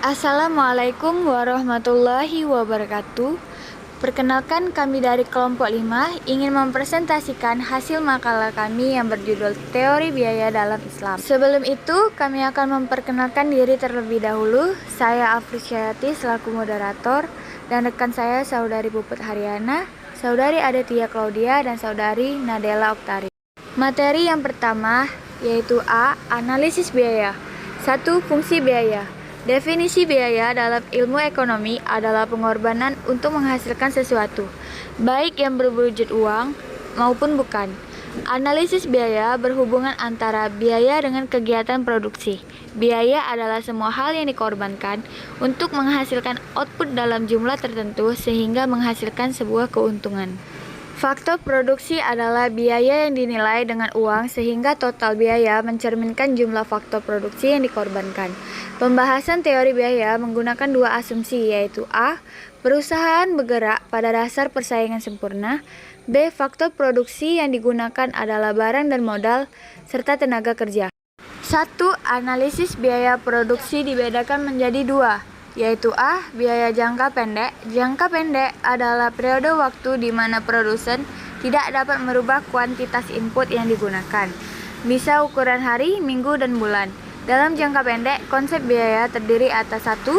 Assalamualaikum warahmatullahi wabarakatuh. Perkenalkan, kami dari kelompok 5 ingin mempresentasikan hasil makalah kami yang berjudul Teori Biaya dalam Islam. Sebelum itu, kami akan memperkenalkan diri terlebih dahulu. Saya Afrisyati selaku moderator, dan rekan saya Saudari Puput Haryana, Saudari Aditya Claudia, dan Saudari Nadela Oktari. Materi yang pertama yaitu A. Analisis biaya. 1. Fungsi biaya. Definisi biaya dalam ilmu ekonomi adalah pengorbanan untuk menghasilkan sesuatu, baik yang berwujud uang maupun bukan. Analisis biaya berhubungan antara biaya dengan kegiatan produksi. Biaya adalah semua hal yang dikorbankan untuk menghasilkan output dalam jumlah tertentu sehingga menghasilkan sebuah keuntungan. Faktor produksi adalah biaya yang dinilai dengan uang sehingga total biaya mencerminkan jumlah faktor produksi yang dikorbankan. Pembahasan teori biaya menggunakan dua asumsi yaitu A. Perusahaan bergerak pada dasar persaingan sempurna. B. Faktor produksi yang digunakan adalah barang dan modal serta tenaga kerja. 1. Analisis biaya produksi dibedakan menjadi dua, yaitu A. Biaya jangka pendek. Jangka pendek adalah periode waktu di mana produsen tidak dapat merubah kuantitas input yang digunakan. Bisa ukuran hari, minggu, dan bulan. Dalam jangka pendek, konsep biaya terdiri atas 1.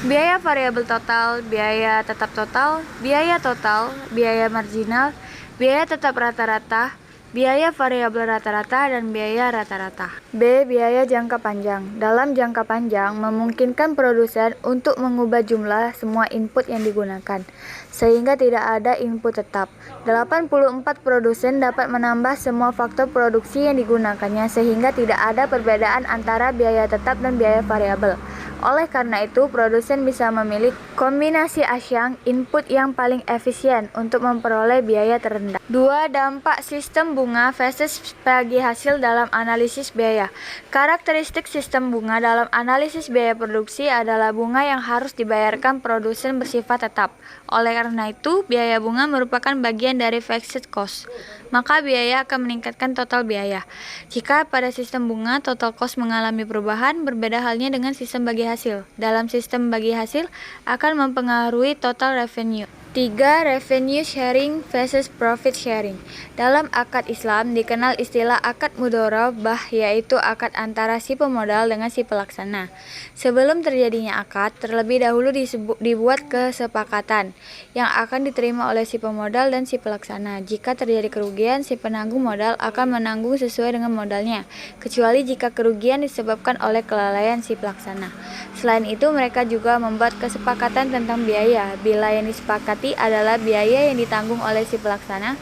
Biaya variabel total, biaya tetap total, biaya marginal, biaya tetap rata-rata, biaya variabel rata-rata, dan biaya rata-rata. B. Biaya jangka panjang. Dalam jangka panjang, memungkinkan produsen untuk mengubah jumlah semua input yang digunakan, sehingga tidak ada input tetap. 84 produsen dapat menambah semua faktor produksi yang digunakannya sehingga tidak ada perbedaan antara biaya tetap dan biaya variabel. Oleh karena itu, produsen bisa memilih kombinasi asyang input yang paling efisien untuk memperoleh biaya terendah. 2. Dampak sistem bunga versus bagi hasil dalam analisis biaya. Karakteristik sistem bunga dalam analisis biaya produksi adalah bunga yang harus dibayarkan produsen bersifat tetap. Oleh karena itu, biaya bunga merupakan bagian dari fixed cost, maka biaya akan meningkatkan total biaya. Jika pada sistem bunga total cost mengalami perubahan, berbeda halnya dengan sistem bagi hasil. Dalam sistem bagi hasil akan mempengaruhi total revenue. 3. Revenue sharing versus profit sharing. Dalam akad Islam dikenal istilah akad mudharabah, yaitu akad antara si pemodal dengan si pelaksana. Sebelum terjadinya akad, terlebih dahulu dibuat kesepakatan yang akan diterima oleh si pemodal dan si pelaksana. Jika terjadi kerugian, si penanggung modal akan menanggung sesuai dengan modalnya, kecuali jika kerugian disebabkan oleh kelalaian si pelaksana. Selain itu, mereka juga membuat kesepakatan tentang biaya. Bila yang disepakati adalah biaya yang ditanggung oleh si pelaksana,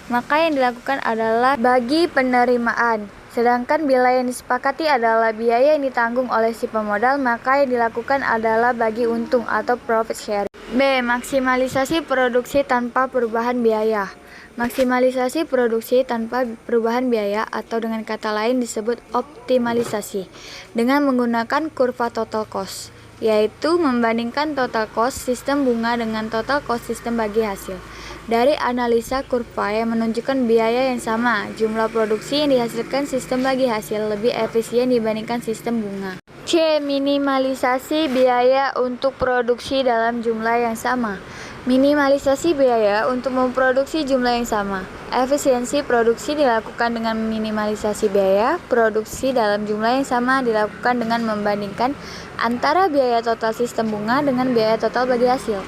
maka yang dilakukan adalah bagi penerimaan. Sedangkan bila yang disepakati adalah biaya yang ditanggung oleh si pemodal, maka yang dilakukan adalah bagi untung atau profit sharing. B. Maksimalisasi produksi tanpa perubahan biaya. Maksimalisasi produksi tanpa perubahan biaya atau dengan kata lain disebut optimalisasi dengan menggunakan kurva total cost, yaitu membandingkan total cost sistem bunga dengan total cost sistem bagi hasil. Dari analisa kurva yang menunjukkan biaya yang sama, jumlah produksi yang dihasilkan sistem bagi hasil lebih efisien dibandingkan sistem bunga. C. Minimalisasi biaya untuk produksi dalam jumlah yang sama. Minimalisasi biaya untuk memproduksi jumlah yang sama. Efisiensi produksi dilakukan dengan minimalisasi biaya produksi dalam jumlah yang sama dilakukan dengan membandingkan antara biaya total sistem bunga dengan biaya total bagi hasil.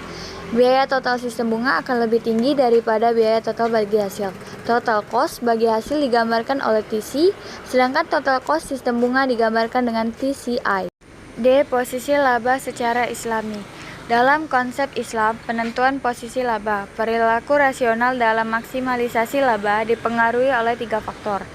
Biaya total sistem bunga akan lebih tinggi daripada biaya total bagi hasil. Total cost bagi hasil digambarkan oleh TC, sedangkan total cost sistem bunga digambarkan dengan TCI. D. Posisi laba secara Islami. Dalam konsep Islam, penentuan posisi laba, perilaku rasional dalam maksimalisasi laba dipengaruhi oleh 3 faktor.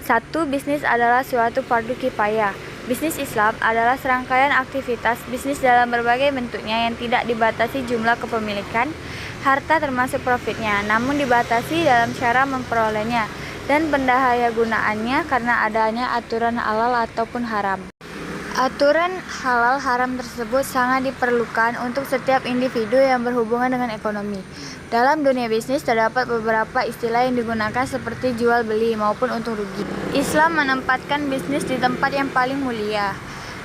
1. Bisnis adalah suatu fardu kifayah. Bisnis Islam adalah serangkaian aktivitas bisnis dalam berbagai bentuknya yang tidak dibatasi jumlah kepemilikan, harta termasuk profitnya, namun dibatasi dalam cara memperolehnya dan pendahaya gunaannya karena adanya aturan halal ataupun haram. Aturan halal haram tersebut sangat diperlukan untuk setiap individu yang berhubungan dengan ekonomi. Dalam dunia bisnis terdapat beberapa istilah yang digunakan seperti jual beli maupun untung rugi. Islam menempatkan bisnis di tempat yang paling mulia.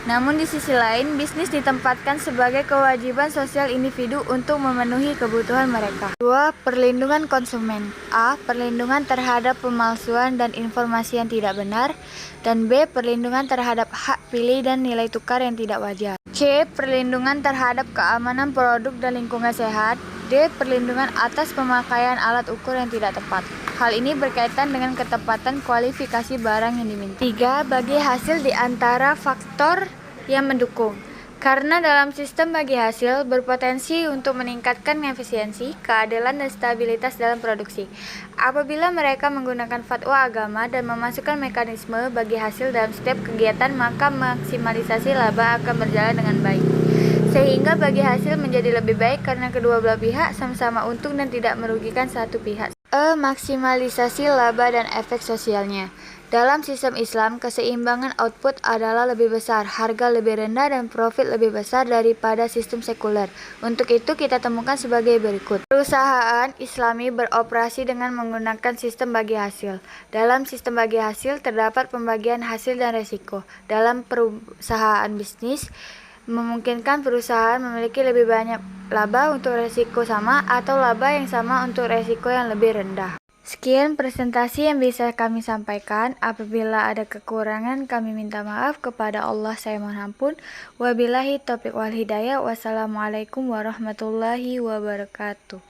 Namun di sisi lain, bisnis ditempatkan sebagai kewajiban sosial individu untuk memenuhi kebutuhan mereka. 2. Perlindungan konsumen. A. Perlindungan terhadap pemalsuan dan informasi yang tidak benar. Dan B. Perlindungan terhadap hak pilih dan nilai tukar yang tidak wajar. C. Perlindungan terhadap keamanan produk dan lingkungan sehat. D. Perlindungan atas pemakaian alat ukur yang tidak tepat. Hal ini berkaitan dengan ketepatan kualifikasi barang yang diminta. 3. Bagi hasil di antara faktor yang mendukung. Karena dalam sistem bagi hasil berpotensi untuk meningkatkan efisiensi, keadilan, dan stabilitas dalam produksi. Apabila mereka menggunakan fatwa agama dan memasukkan mekanisme bagi hasil dalam setiap kegiatan, maka maksimalisasi laba akan berjalan dengan baik. Sehingga bagi hasil menjadi lebih baik karena kedua belah pihak sama-sama untung dan tidak merugikan satu pihak. Maksimalisasi laba dan efek sosialnya. Dalam sistem Islam, keseimbangan output adalah lebih besar, harga lebih rendah, dan profit lebih besar daripada sistem sekuler. Untuk itu, kita temukan sebagai berikut. Perusahaan Islami beroperasi dengan menggunakan sistem bagi hasil. Dalam sistem bagi hasil, terdapat pembagian hasil dan resiko. Dalam perusahaan bisnis, memungkinkan perusahaan memiliki lebih banyak laba untuk resiko sama atau laba yang sama untuk resiko yang lebih rendah. Sekian presentasi yang bisa kami sampaikan. Apabila ada kekurangan, kami minta maaf kepada Allah, saya mohon ampun. Wabillahi taufiq wal hidayah. Wassalamualaikum warahmatullahi wabarakatuh.